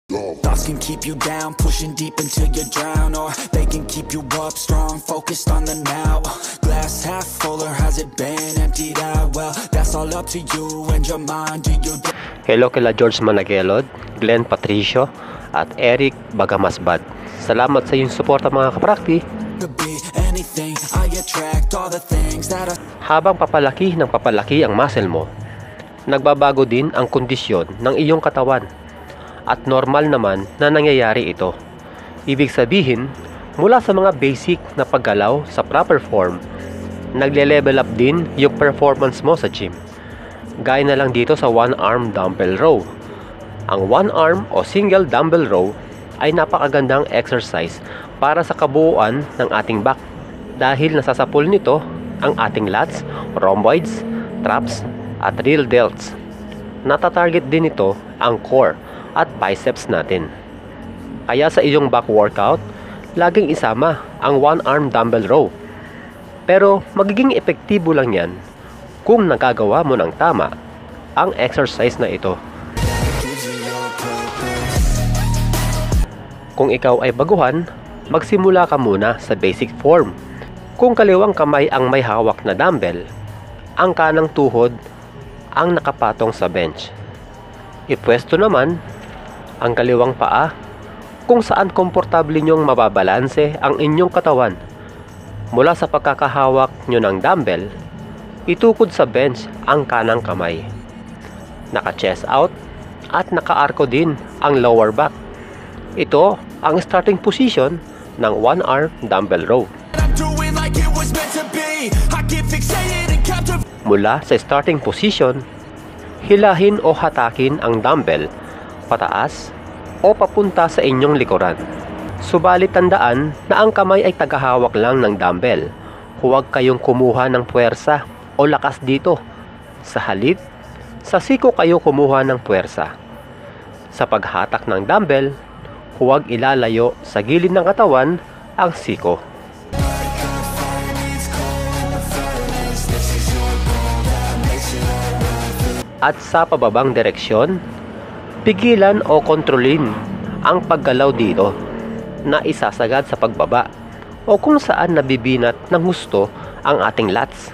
Thoughts can keep you down, pushing deep until you drown, or they can keep you up strong, focused on the now. Glass half full, or has it been emptied out? Well, that's all up to you and your mind. Do you Hello kila George Managelod, Glenn Patricio, at Eric Bagamasbad. Salamat sa iyong suporta mga kaprakti. be anything? I attract all the things that are. Habang papalaki ng papalaki ang muscle mo, nagbabago din ang kondisyon ng iyong katawan. At normal naman na nangyayari ito. Ibig sabihin, mula sa mga basic na paggalaw sa proper form, nagle-level up din yung performance mo sa gym. Gaya na lang dito sa one-arm dumbbell row. Ang one-arm o single dumbbell row ay napakagandang exercise para sa kabuuan ng ating back dahil nasasapul nito ang ating lats, rhomboids, traps at real delts. Natatarget din ito ang core at biceps natin. Kaya sa iyong back workout, laging isama ang one-arm dumbbell row. Pero magiging epektibo lang yan kung nagagawa mo ng tama ang exercise na ito. Kung ikaw ay baguhan, magsimula ka muna sa basic form. Kung kaliwang kamay ang may hawak na dumbbell, ang kanang tuhod ang nakapatong sa bench. Ipwesto naman ang kaliwang paa kung saan komportable nyong mababalanse ang inyong katawan. Mula sa pagkakahawak nyo ng dumbbell, itukod sa bench ang kanang kamay. Naka-chest out at naka-arko din ang lower back. Ito ang starting position ng one-arm dumbbell row. Mula sa starting position, hilahin o hatakin ang dumbbell pataas o papunta sa inyong likuran. Subalit tandaan na ang kamay ay tagahawak lang ng dumbbell. Huwag kayong kumuha ng puwersa o lakas dito. Sa halip, sa siko kayo kumuha ng puwersa. Sa paghatak ng dumbbell, huwag ilalayo sa gilid ng katawan ang siko. At sa pababang direksyon, pigilan o kontrolin ang paggalaw dito na isasagad sa pagbaba o kung saan nabibinat ng husto ang ating lats.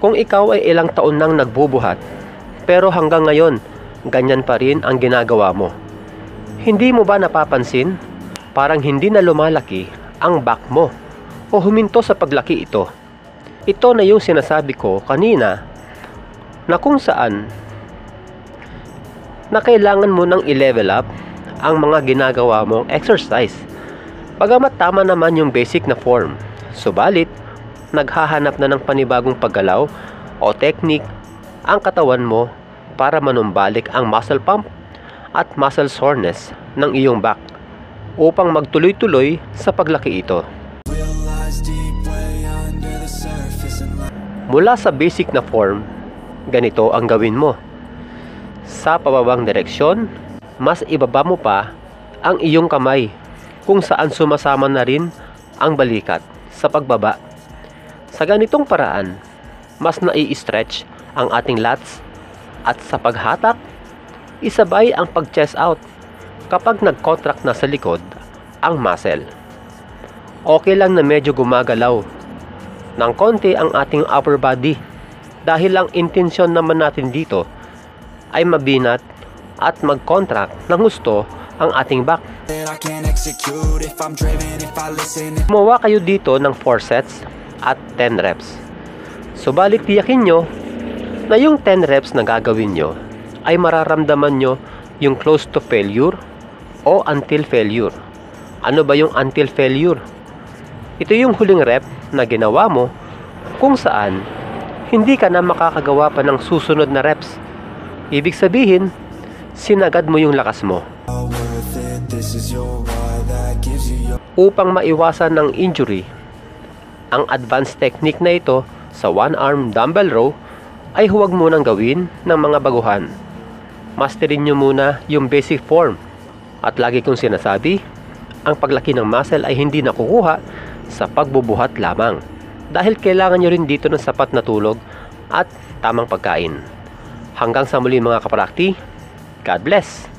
Kung ikaw ay ilang taon nang nagbubuhat pero hanggang ngayon ganyan pa rin ang ginagawa mo, hindi mo ba napapansin parang hindi na lumalaki ang back mo o huminto sa paglaki ito? Ito na yung sinasabi ko kanina na kung saan na kailangan mo nang i-level up ang mga ginagawa mong exercise. Bagamat tama naman yung basic na form, subalit naghahanap na ng panibagong paggalaw o technique ang katawan mo para manumbalik ang muscle pump at muscle soreness ng iyong back upang magtuloy-tuloy sa paglaki ito. Mula sa basic na form, ganito ang gawin mo. Sa pababang direksyon, mas ibaba mo pa ang iyong kamay kung saan sumasama na rin ang balikat sa pagbaba. Sa ganitong paraan, mas nai-stretch ang ating lats at sa paghatak, isabay ang pag-chest out kapag nag-contract na sa likod ang muscle. Okay lang na medyo gumagalaw ng konti ang ating upper body dahil ang intensyon naman natin dito ay mabinat at mag-contract ng husto ang ating back. Gumawa kayo dito ng 4 sets at 10 reps. Subalit tiyakin nyo na yung 10 reps na gagawin nyo ay mararamdaman nyo yung close to failure o until failure. Ano ba yung until failure? Ito yung huling rep na ginawa mo kung saan hindi ka na makakagawa pa ng susunod na reps. Ibig sabihin, sinagad mo yung lakas mo. Upang maiwasan ng injury, ang advanced technique na ito sa one-arm dumbbell row ay huwag munang gawin ng mga baguhan. Masterin nyo muna yung basic form. At lagi kong sinasabi, ang paglaki ng muscle ay hindi nakukuha sa pagbubuhat lamang. Dahil kailangan nyo rin dito ng sapat na tulog at tamang pagkain. Hanggang sa muli mga kaprakti, God bless!